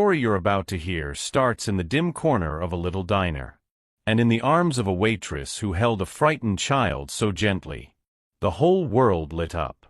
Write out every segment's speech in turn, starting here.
story you're about to hear starts in the dim corner of a little diner, and in the arms of a waitress who held a frightened child so gently. The whole world lit up.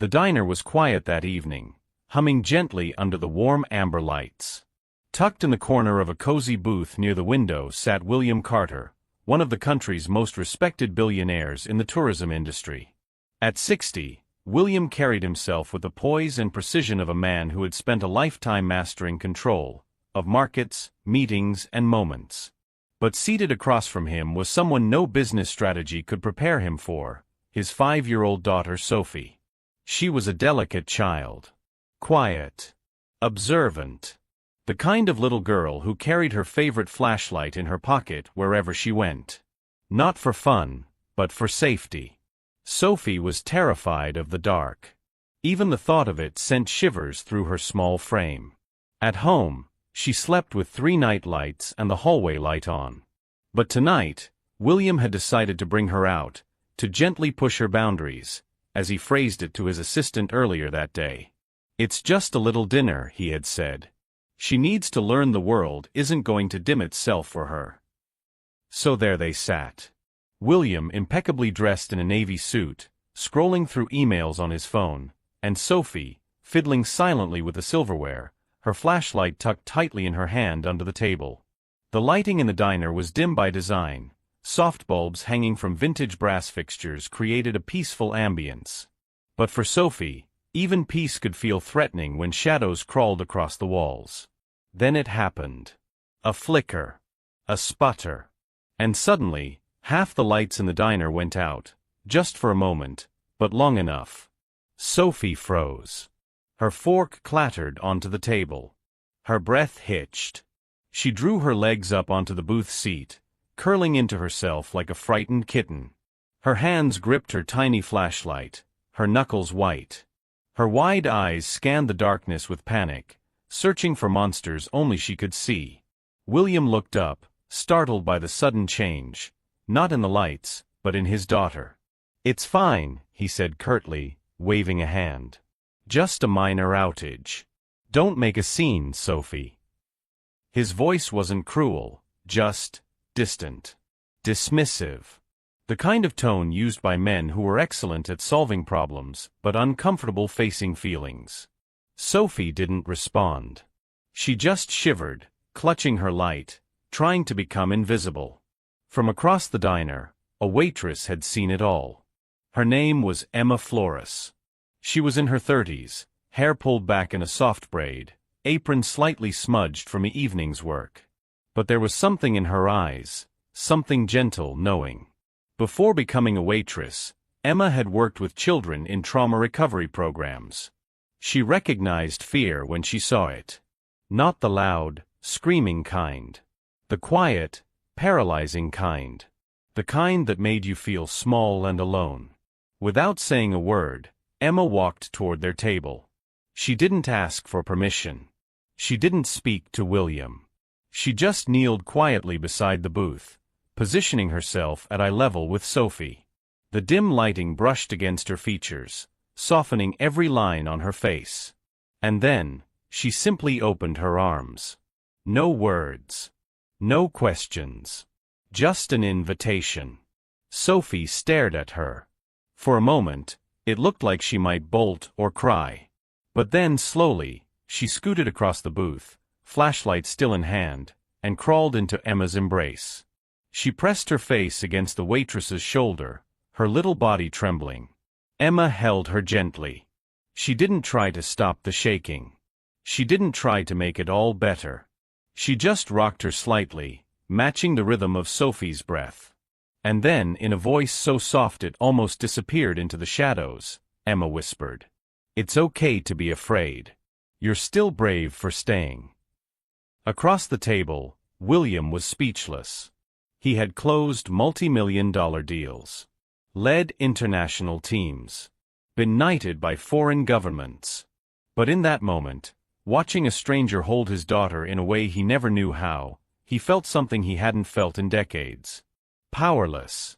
The diner was quiet that evening, humming gently under the warm amber lights. Tucked in the corner of a cozy booth near the window sat William Carter, one of the country's most respected billionaires in the tourism industry. At 60, William carried himself with the poise and precision of a man who had spent a lifetime mastering control of markets, meetings, and moments. But seated across from him was someone no business strategy could prepare him for, his 5-year-old daughter Sophie. She was a delicate child. Quiet. Observant. The kind of little girl who carried her favorite flashlight in her pocket wherever she went. Not for fun, but for safety. Sophie was terrified of the dark. Even the thought of it sent shivers through her small frame. At home, she slept with 3 night lights and the hallway light on. But tonight, William had decided to bring her out, to gently push her boundaries, as he phrased it to his assistant earlier that day. "It's just a little dinner," he had said. "She needs to learn the world isn't going to dim itself for her." So there they sat. William, impeccably dressed in a navy suit, scrolling through emails on his phone, and Sophie, fiddling silently with the silverware, her flashlight tucked tightly in her hand under the table. The lighting in the diner was dim by design. Soft bulbs hanging from vintage brass fixtures created a peaceful ambience. But for Sophie, even peace could feel threatening when shadows crawled across the walls. Then it happened. A flicker. A sputter. And suddenly, half the lights in the diner went out, just for a moment, but long enough. Sophie froze. Her fork clattered onto the table. Her breath hitched. She drew her legs up onto the booth seat, curling into herself like a frightened kitten. Her hands gripped her tiny flashlight, her knuckles white. Her wide eyes scanned the darkness with panic, searching for monsters only she could see. William looked up, startled by the sudden change. Not in the lights, but in his daughter. "It's fine," he said curtly, waving a hand. "Just a minor outage. Don't make a scene, Sophie." His voice wasn't cruel, just distant. Dismissive. The kind of tone used by men who were excellent at solving problems, but uncomfortable facing feelings. Sophie didn't respond. She just shivered, clutching her light, trying to become invisible. From across the diner, a waitress had seen it all. Her name was Emma Flores. She was in her 30s, hair pulled back in a soft braid, apron slightly smudged from the evening's work. But there was something in her eyes, something gentle, knowing. Before becoming a waitress, Emma had worked with children in trauma recovery programs. She recognized fear when she saw it. Not the loud, screaming kind. The quiet, paralyzing kind. The kind that made you feel small and alone. Without saying a word, Emma walked toward their table. She didn't ask for permission. She didn't speak to William. She just kneeled quietly beside the booth, positioning herself at eye level with Sophie. The dim lighting brushed against her features, softening every line on her face. And then, she simply opened her arms. No words. No questions. Just an invitation. Sophie stared at her. For a moment, it looked like she might bolt or cry. But then, slowly, she scooted across the booth, flashlight still in hand, and crawled into Emma's embrace. She pressed her face against the waitress's shoulder, her little body trembling. Emma held her gently. She didn't try to stop the shaking. She didn't try to make it all better. She just rocked her slightly, matching the rhythm of Sophie's breath. And then, in a voice so soft it almost disappeared into the shadows, Emma whispered, "It's okay to be afraid. You're still brave for staying." Across the table, William was speechless. He had closed multi-million-dollar deals, led international teams, been knighted by foreign governments. But in that moment, watching a stranger hold his daughter in a way he never knew how, he felt something he hadn't felt in decades. Powerless.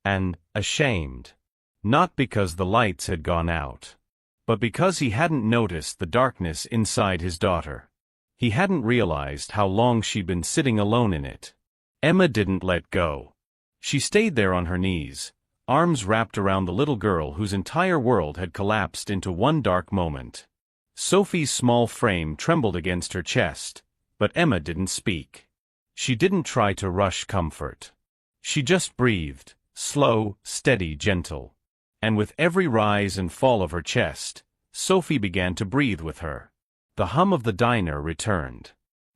And ashamed. Not because the lights had gone out, but because he hadn't noticed the darkness inside his daughter. He hadn't realized how long she'd been sitting alone in it. Emma didn't let go. She stayed there on her knees, arms wrapped around the little girl whose entire world had collapsed into one dark moment. Sophie's small frame trembled against her chest, but Emma didn't speak. She didn't try to rush comfort. She just breathed, slow, steady, gentle. And with every rise and fall of her chest, Sophie began to breathe with her. The hum of the diner returned.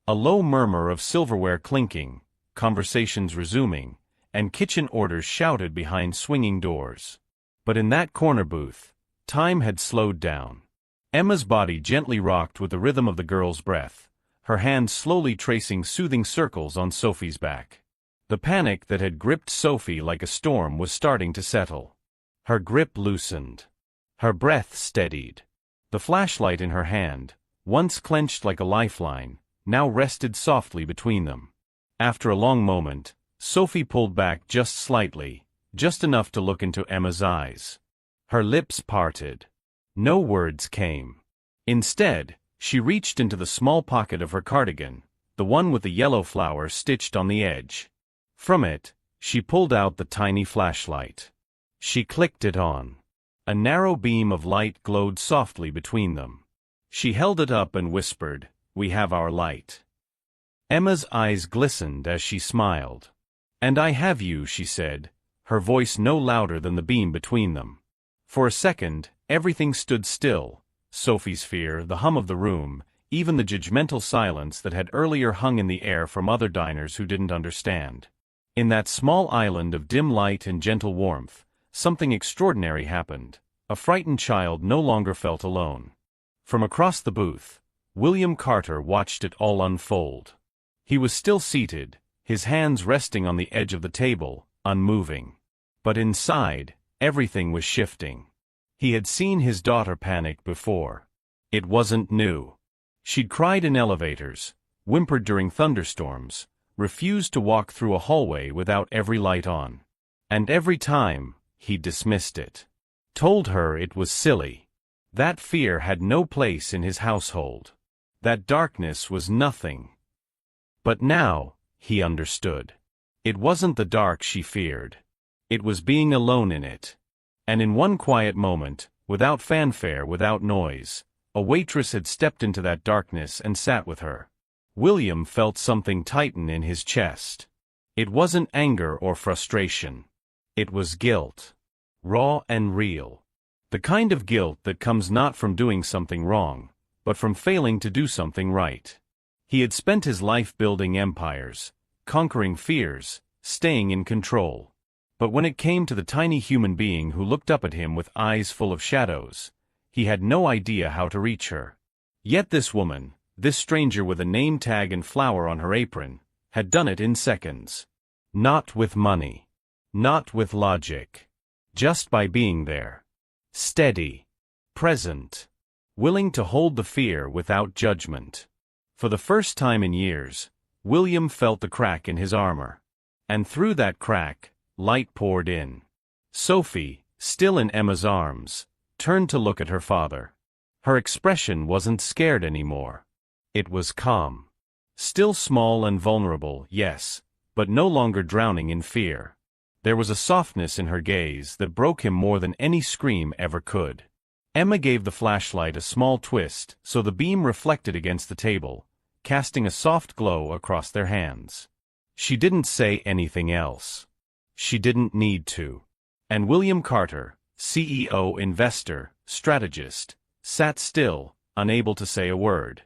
A low murmur of silverware clinking, conversations resuming, and kitchen orders shouted behind swinging doors. But in that corner booth, time had slowed down. Emma's body gently rocked with the rhythm of the girl's breath, her hands slowly tracing soothing circles on Sophie's back. The panic that had gripped Sophie like a storm was starting to settle. Her grip loosened. Her breath steadied. The flashlight in her hand, once clenched like a lifeline, now rested softly between them. After a long moment, Sophie pulled back just slightly, just enough to look into Emma's eyes. Her lips parted. No words came. Instead, she reached into the small pocket of her cardigan, the one with the yellow flower stitched on the edge. From it, she pulled out the tiny flashlight. She clicked it on. A narrow beam of light glowed softly between them. She held it up and whispered, "We have our light." Emma's eyes glistened as she smiled. "And I have you," she said, her voice no louder than the beam between them. For a second, everything stood still. Sophie's fear, the hum of the room, even the judgmental silence that had earlier hung in the air from other diners who didn't understand. In that small island of dim light and gentle warmth, something extraordinary happened. A frightened child no longer felt alone. From across the booth, William Carter watched it all unfold. He was still seated, his hands resting on the edge of the table, unmoving. But inside, everything was shifting. He had seen his daughter panic before. It wasn't new. She'd cried in elevators, whimpered during thunderstorms, refused to walk through a hallway without every light on. And every time, he dismissed it. Told her it was silly. That fear had no place in his household. That darkness was nothing. But now, he understood. It wasn't the dark she feared. It was being alone in it. And in one quiet moment, without fanfare, without noise, a waitress had stepped into that darkness and sat with her. William felt something tighten in his chest. It wasn't anger or frustration. It was guilt. Raw and real. The kind of guilt that comes not from doing something wrong, but from failing to do something right. He had spent his life building empires, conquering fears, staying in control. But when it came to the tiny human being who looked up at him with eyes full of shadows, he had no idea how to reach her. Yet this woman, this stranger with a name tag and flower on her apron, had done it in seconds. Not with money. Not with logic. Just by being there. Steady. Present. Willing to hold the fear without judgment. For the first time in years, William felt the crack in his armor. And through that crack, light poured in. Sophie, still in Emma's arms, turned to look at her father. Her expression wasn't scared anymore. It was calm. Still small and vulnerable, yes, but no longer drowning in fear. There was a softness in her gaze that broke him more than any scream ever could. Emma gave the flashlight a small twist so the beam reflected against the table, casting a soft glow across their hands. She didn't say anything else. She didn't need to. And William Carter, CEO, investor, strategist, sat still, unable to say a word.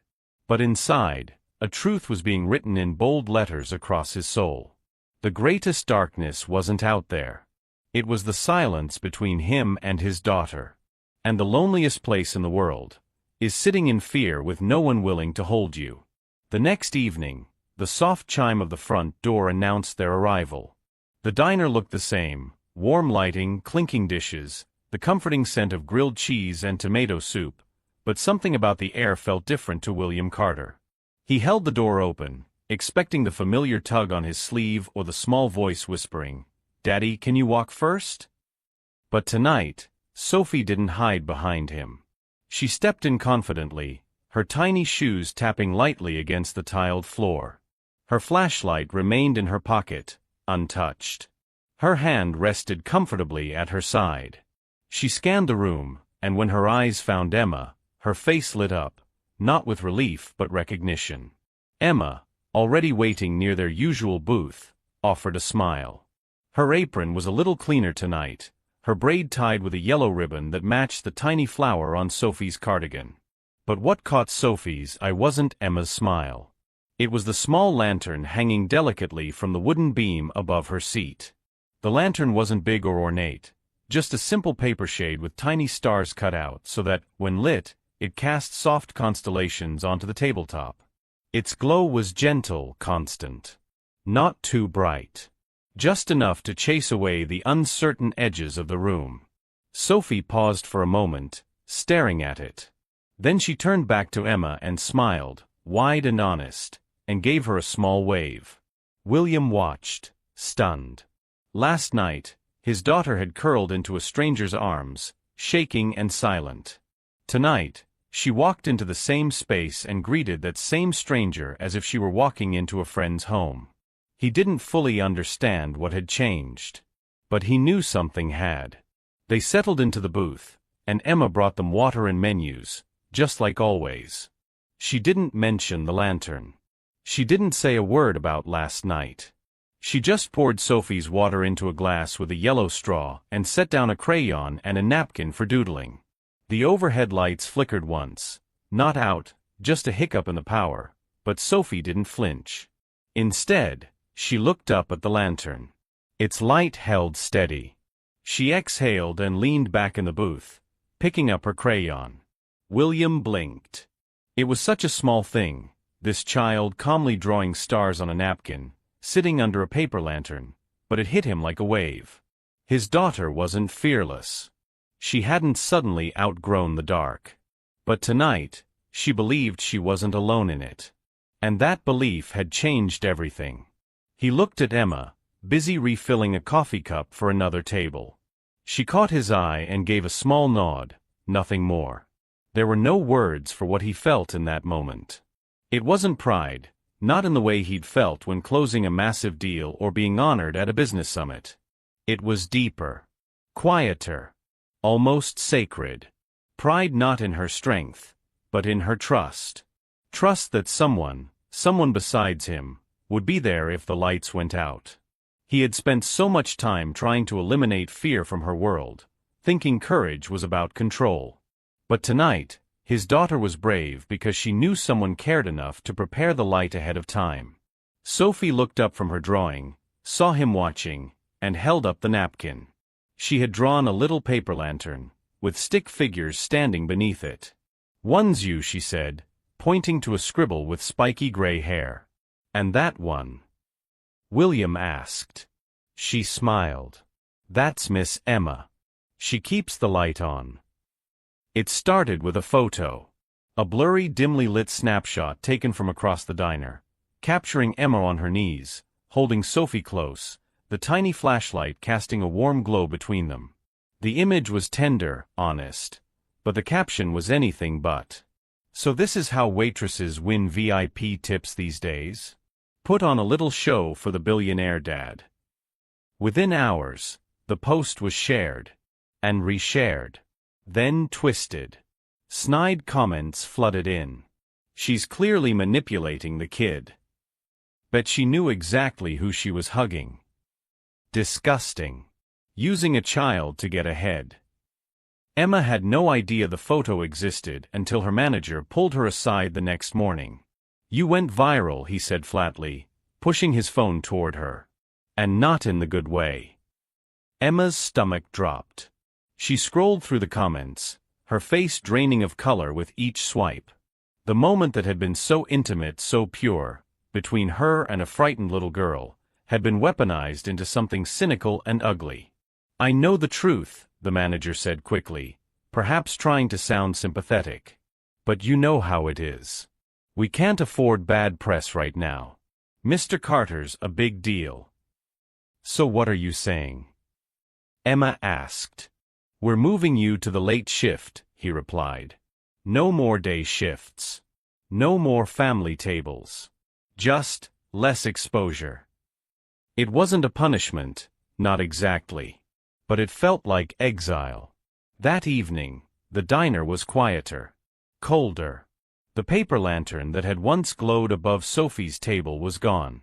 But inside, a truth was being written in bold letters across his soul. The greatest darkness wasn't out there. It was the silence between him and his daughter. And the loneliest place in the world is sitting in fear with no one willing to hold you. The next evening, the soft chime of the front door announced their arrival. The diner looked the same, warm lighting, clinking dishes, the comforting scent of grilled cheese and tomato soup, but something about the air felt different to William Carter. He held the door open, expecting the familiar tug on his sleeve or the small voice whispering, "Daddy, can you walk first?" But tonight, Sophie didn't hide behind him. She stepped in confidently, her tiny shoes tapping lightly against the tiled floor. Her flashlight remained in her pocket, untouched. Her hand rested comfortably at her side. She scanned the room, and when her eyes found Emma, her face lit up, not with relief but recognition. Emma, already waiting near their usual booth, offered a smile. Her apron was a little cleaner tonight, her braid tied with a yellow ribbon that matched the tiny flower on Sophie's cardigan. But what caught Sophie's eye wasn't Emma's smile. It was the small lantern hanging delicately from the wooden beam above her seat. The lantern wasn't big or ornate, just a simple paper shade with tiny stars cut out so that, when lit, it cast soft constellations onto the tabletop. Its glow was gentle, constant. Not too bright. Just enough to chase away the uncertain edges of the room. Sophie paused for a moment, staring at it. Then she turned back to Emma and smiled, wide and honest, and gave her a small wave. William watched, stunned. Last night, his daughter had curled into a stranger's arms, shaking and silent. Tonight, she walked into the same space and greeted that same stranger as if she were walking into a friend's home. He didn't fully understand what had changed. But he knew something had. They settled into the booth, and Emma brought them water and menus, just like always. She didn't mention the lantern. She didn't say a word about last night. She just poured Sophie's water into a glass with a yellow straw and set down a crayon and a napkin for doodling. The overhead lights flickered once, not out, just a hiccup in the power, but Sophie didn't flinch. Instead, she looked up at the lantern. Its light held steady. She exhaled and leaned back in the booth, picking up her crayon. William blinked. It was such a small thing, this child calmly drawing stars on a napkin, sitting under a paper lantern, but it hit him like a wave. His daughter wasn't fearless. She hadn't suddenly outgrown the dark. But tonight, she believed she wasn't alone in it. And that belief had changed everything. He looked at Emma, busy refilling a coffee cup for another table. She caught his eye and gave a small nod, nothing more. There were no words for what he felt in that moment. It wasn't pride, not in the way he'd felt when closing a massive deal or being honored at a business summit. It was deeper, quieter, almost sacred. Pride not in her strength, but in her trust. Trust that someone besides him, would be there if the lights went out. He had spent so much time trying to eliminate fear from her world, thinking courage was about control. But tonight, his daughter was brave because she knew someone cared enough to prepare the light ahead of time. Sophie looked up from her drawing, saw him watching, and held up the napkin. She had drawn a little paper lantern, with stick figures standing beneath it. "One's you," she said, pointing to a scribble with spiky gray hair. "And that one?" William asked. She smiled. "That's Miss Emma. She keeps the light on." It started with a photo. A blurry, dimly lit snapshot taken from across the diner, capturing Emma on her knees, holding Sophie close, the tiny flashlight casting a warm glow between them. The image was tender, honest, but the caption was anything but. "So this is how waitresses win VIP tips these days? Put on a little show for the billionaire dad." Within hours, the post was shared, and reshared, then twisted. Snide comments flooded in. "She's clearly manipulating the kid. Bet she knew exactly who she was hugging. Disgusting. Using a child to get ahead." Emma had no idea the photo existed until her manager pulled her aside the next morning. "You went viral," he said flatly, pushing his phone toward her. "And not in the good way." Emma's stomach dropped. She scrolled through the comments, her face draining of color with each swipe. The moment that had been so intimate, so pure, between her and a frightened little girl, had been weaponized into something cynical and ugly. "I know the truth," the manager said quickly, perhaps trying to sound sympathetic. "But you know how it is. We can't afford bad press right now. Mr. Carter's a big deal." "So what are you saying?" Emma asked. "We're moving you to the late shift," he replied. No more day shifts. No more family tables. Just less exposure. It wasn't a punishment, not exactly. But it felt like exile. That evening, the diner was quieter. Colder. The paper lantern that had once glowed above Sophie's table was gone.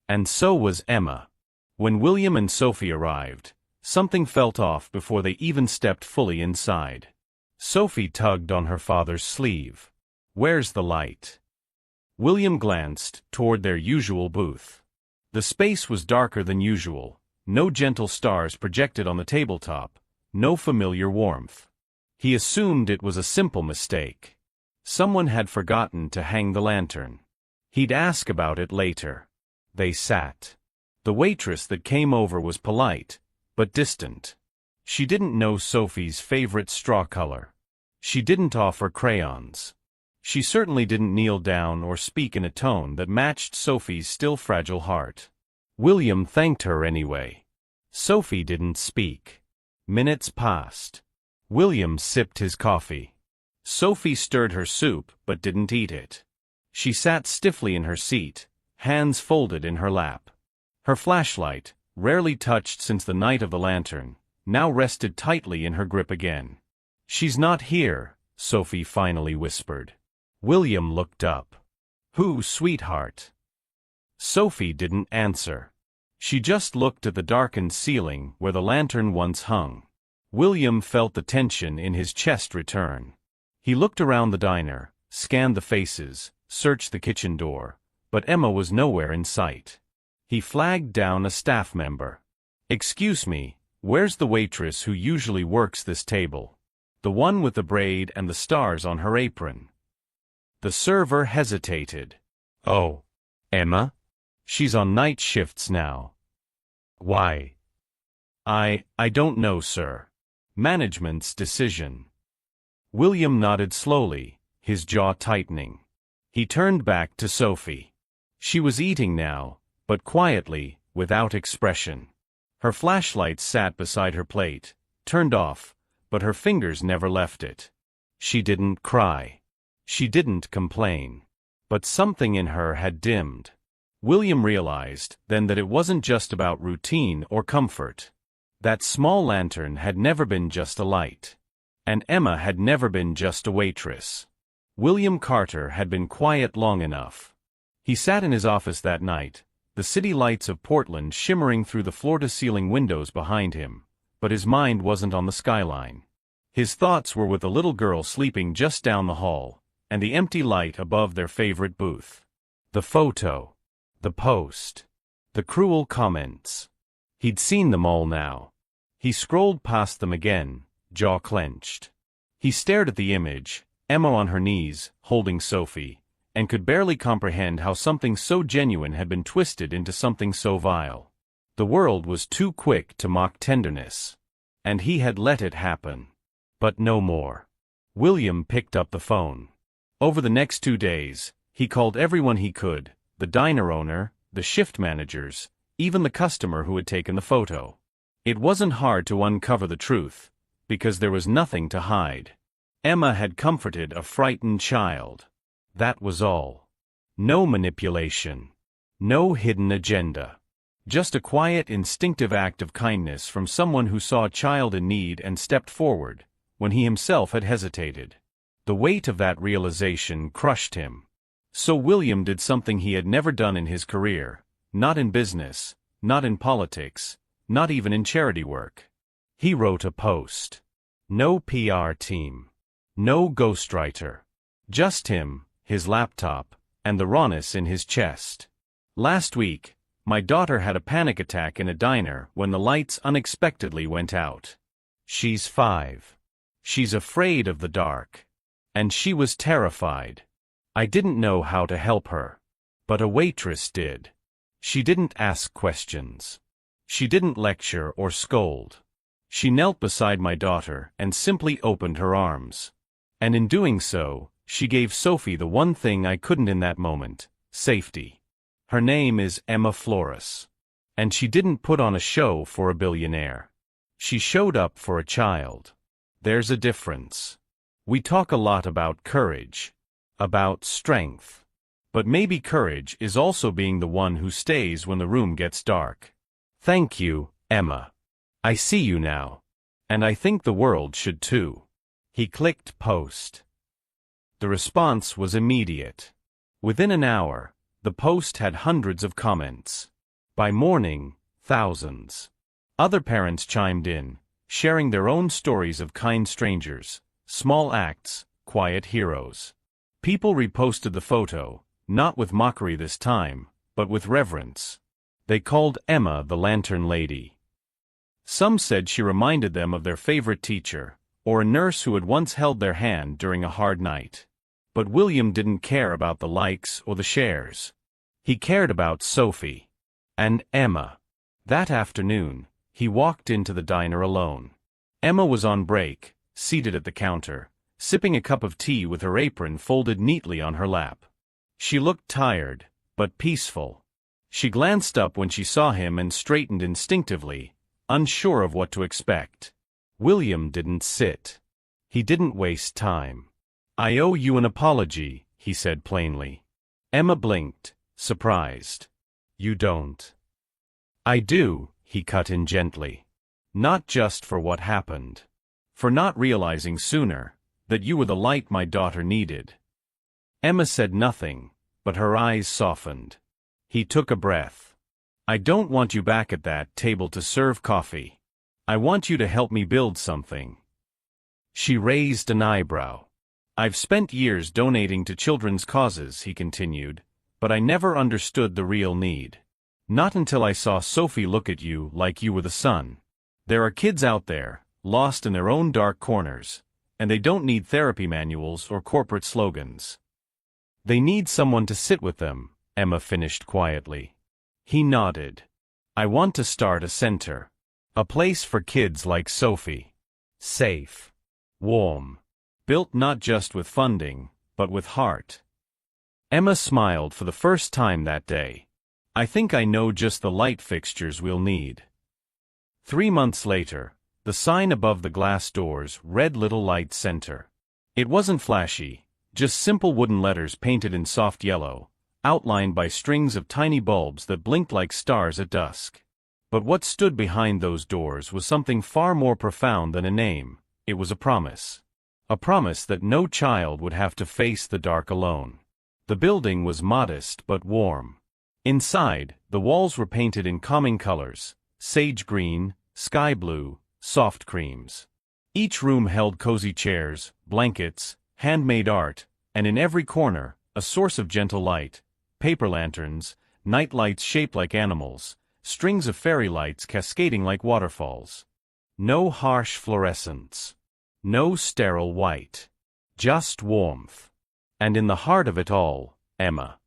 And so was Emma. When William and Sophie arrived, something felt off before they even stepped fully inside. Sophie tugged on her father's sleeve. "Where's the light?" William glanced toward their usual booth. The space was darker than usual, no gentle stars projected on the tabletop, no familiar warmth. He assumed it was a simple mistake. Someone had forgotten to hang the lantern. He'd ask about it later. They sat. The waitress that came over was polite, but distant. She didn't know Sophie's favorite straw color. She didn't offer crayons. She certainly didn't kneel down or speak in a tone that matched Sophie's still fragile heart. William thanked her anyway. Sophie didn't speak. Minutes passed. William sipped his coffee. Sophie stirred her soup but didn't eat it. She sat stiffly in her seat, hands folded in her lap. Her flashlight, rarely touched since the night of the lantern, now rested tightly in her grip again. "She's not here," Sophie finally whispered. William looked up. "Who, sweetheart?" Sophie didn't answer. She just looked at the darkened ceiling where the lantern once hung. William felt the tension in his chest return. He looked around the diner, scanned the faces, searched the kitchen door, but Emma was nowhere in sight. He flagged down a staff member. "Excuse me, where's the waitress who usually works this table? The one with the braid and the stars on her apron?" The server hesitated. "Oh, Emma? She's on night shifts now." "Why?" I don't know, sir. Management's decision." William nodded slowly, his jaw tightening. He turned back to Sophie. She was eating now, but quietly, without expression. Her flashlight sat beside her plate, turned off, but her fingers never left it. She didn't cry. She didn't complain. But something in her had dimmed. William realized then that it wasn't just about routine or comfort. That small lantern had never been just a light. And Emma had never been just a waitress. William Carter had been quiet long enough. He sat in his office that night, the city lights of Portland shimmering through the floor-to-ceiling windows behind him, but his mind wasn't on the skyline. His thoughts were with the little girl sleeping just down the hall, and the empty light above their favorite booth. The photo. The post. The cruel comments. He'd seen them all now. He scrolled past them again, jaw clenched. He stared at the image, Emma on her knees, holding Sophie, and could barely comprehend how something so genuine had been twisted into something so vile. The world was too quick to mock tenderness. And he had let it happen. But no more. William picked up the phone. Over the next 2 days, he called everyone he could, the diner owner, the shift managers, even the customer who had taken the photo. It wasn't hard to uncover the truth, because there was nothing to hide. Emma had comforted a frightened child. That was all. No manipulation. No hidden agenda. Just a quiet, instinctive act of kindness from someone who saw a child in need and stepped forward, when he himself had hesitated. The weight of that realization crushed him. So William did something he had never done in his career, not in business, not in politics, not even in charity work. He wrote a post. No PR team. No ghostwriter. Just him, his laptop, and the rawness in his chest. "Last week, my daughter had a panic attack in a diner when the lights unexpectedly went out. She's 5. She's afraid of the dark. And she was terrified. I didn't know how to help her. But a waitress did. She didn't ask questions. She didn't lecture or scold. She knelt beside my daughter and simply opened her arms. And in doing so, she gave Sophie the one thing I couldn't in that moment: safety. Her name is Emma Flores. And she didn't put on a show for a billionaire. She showed up for a child. There's a difference." We talk a lot about courage, about strength. But maybe courage is also being the one who stays when the room gets dark. Thank you, Emma. I see you now. And I think the world should too. He clicked post. The response was immediate. Within an hour, the post had hundreds of comments. By morning, thousands. Other parents chimed in, sharing their own stories of kind strangers, small acts, quiet heroes. People reposted the photo, not with mockery this time, but with reverence. They called Emma the Lantern Lady. Some said she reminded them of their favorite teacher, or a nurse who had once held their hand during a hard night. But William didn't care about the likes or the shares. He cared about Sophie. And Emma. That afternoon, he walked into the diner alone. Emma was on break, seated at the counter, sipping a cup of tea with her apron folded neatly on her lap. She looked tired, but peaceful. She glanced up when she saw him and straightened instinctively, unsure of what to expect. William didn't sit. He didn't waste time. "I owe you an apology," he said plainly. Emma blinked, surprised. "You don't?" "I do," he cut in gently. "Not just for what happened. For not realizing sooner that you were the light my daughter needed." Emma said nothing, but her eyes softened. He took a breath. "I don't want you back at that table to serve coffee. I want you to help me build something." She raised an eyebrow. "I've spent years donating to children's causes," he continued, "but I never understood the real need. Not until I saw Sophie look at you like you were the sun. There are kids out there, lost in their own dark corners, and they don't need therapy manuals or corporate slogans. They need someone to sit with them," Emma finished quietly. He nodded. "I want to start a center. A place for kids like Sophie. Safe. Warm. Built not just with funding, but with heart." Emma smiled for the first time that day. "I think I know just the light fixtures we'll need." 3 months later, the sign above the glass doors read Little Light Center. It wasn't flashy, just simple wooden letters painted in soft yellow, outlined by strings of tiny bulbs that blinked like stars at dusk. But what stood behind those doors was something far more profound than a name. It was a promise. A promise that no child would have to face the dark alone. The building was modest but warm. Inside, the walls were painted in calming colors: sage green, sky blue, soft creams. Each room held cozy chairs, blankets, handmade art, and in every corner, a source of gentle light: paper lanterns, night lights shaped like animals, strings of fairy lights cascading like waterfalls. No harsh fluorescence. No sterile white. Just warmth. And in the heart of it all, Emma.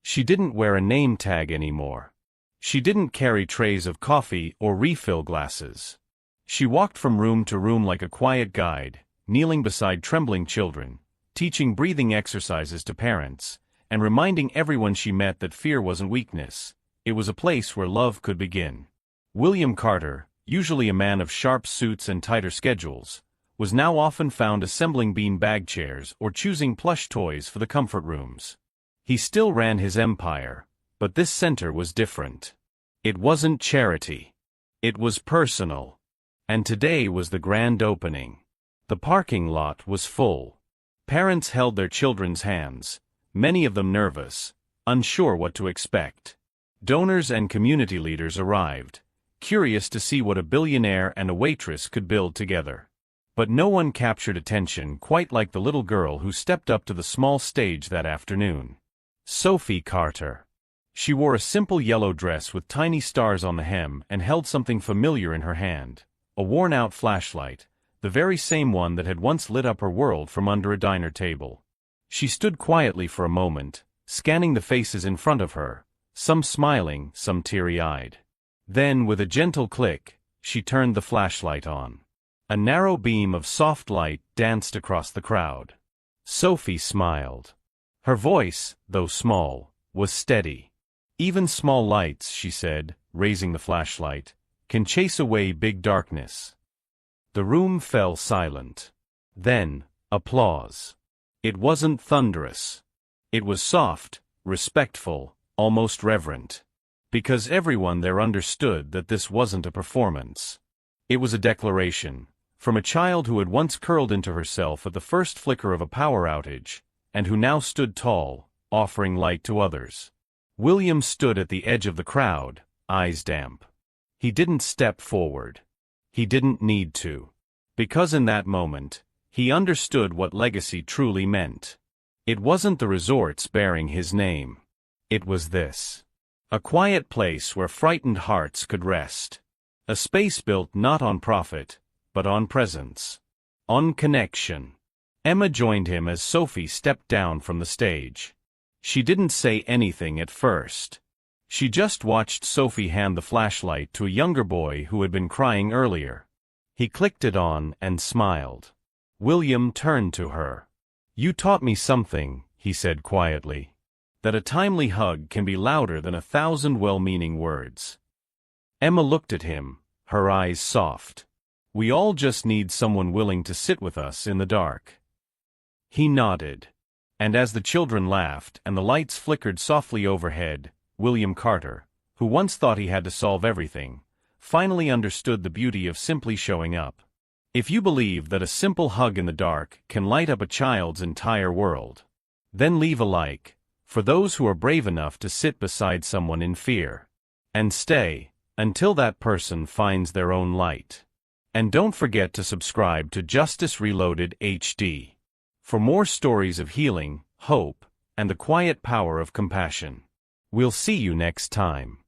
She didn't wear a name tag anymore. She didn't carry trays of coffee or refill glasses. She walked from room to room like a quiet guide, kneeling beside trembling children, teaching breathing exercises to parents, and reminding everyone she met that fear wasn't weakness. It was a place where love could begin. William Carter, usually a man of sharp suits and tighter schedules, was now often found assembling bean-bag chairs or choosing plush toys for the comfort rooms. He still ran his empire, but this center was different. It wasn't charity. It was personal. And today was the grand opening. The parking lot was full. Parents held their children's hands, many of them nervous, unsure what to expect. Donors and community leaders arrived, curious to see what a billionaire and a waitress could build together. But no one captured attention quite like the little girl who stepped up to the small stage that afternoon. Sophie Carter. She wore a simple yellow dress with tiny stars on the hem and held something familiar in her hand, a worn-out flashlight, the very same one that had once lit up her world from under a diner table. She stood quietly for a moment, scanning the faces in front of her, some smiling, some teary-eyed. Then, with a gentle click, she turned the flashlight on. A narrow beam of soft light danced across the crowd. Sophie smiled. Her voice, though small, was steady. "Even small lights," she said, raising the flashlight, "can chase away big darkness." The room fell silent. Then, Applause. It wasn't thunderous. It was soft, respectful, almost reverent. Because everyone there understood that this wasn't a performance. It was a declaration, from a child who had once curled into herself at the first flicker of a power outage, and who now stood tall, offering light to others. William stood at the edge of the crowd, eyes damp. He didn't step forward. He didn't need to. Because in that moment, he understood what legacy truly meant. It wasn't the resorts bearing his name. It was this. A quiet place where frightened hearts could rest. A space built not on profit, but on presence. On connection. Emma joined him as Sophie stepped down from the stage. She didn't say anything at first. She just watched Sophie hand the flashlight to a younger boy who had been crying earlier. He clicked it on and smiled. William turned to her. "You taught me something," he said quietly. "That a timely hug can be louder than 1,000 well-meaning words." Emma looked at him, her eyes soft. "We all just need someone willing to sit with us in the dark." He nodded. And as the children laughed and the lights flickered softly overhead, William Carter, who once thought he had to solve everything, finally understood the beauty of simply showing up. If you believe that a simple hug in the dark can light up a child's entire world, then leave a like, for those who are brave enough to sit beside someone in fear. And stay, until that person finds their own light. And don't forget to subscribe to Justice Reloaded HD. For more stories of healing, hope, and the quiet power of compassion. We'll see you next time.